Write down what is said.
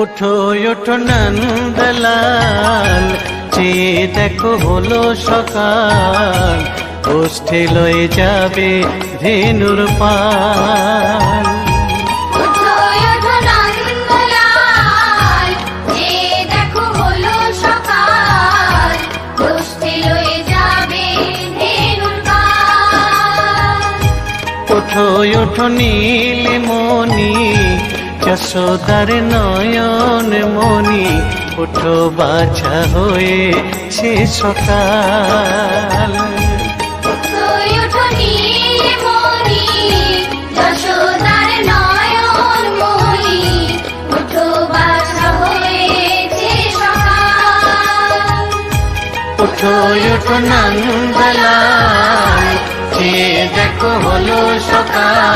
ওঠো ওঠো নন্দলাল, চেয়ে দেখো হলো সকাল, ওষ্ঠে লয়ে যাবে ধেনুর পাল। ওঠো ওঠো নন্দলাল, চেয়ে দেখো হলো সকাল, ওষ্ঠে লয়ে যাবে ধেনুর পাল। ওঠো ওঠো নীলমণি, যশোদার নয়ন মণি, ওঠো বাছা হয়েছে সকাল। ওঠো ওঠো নীলমণি, যশোদার নয়ন মণি, ওঠো বাছা হয়েছে সকাল। ওঠো ওঠো নন্দলাল, চেয়ে দেখো হলো সকাল।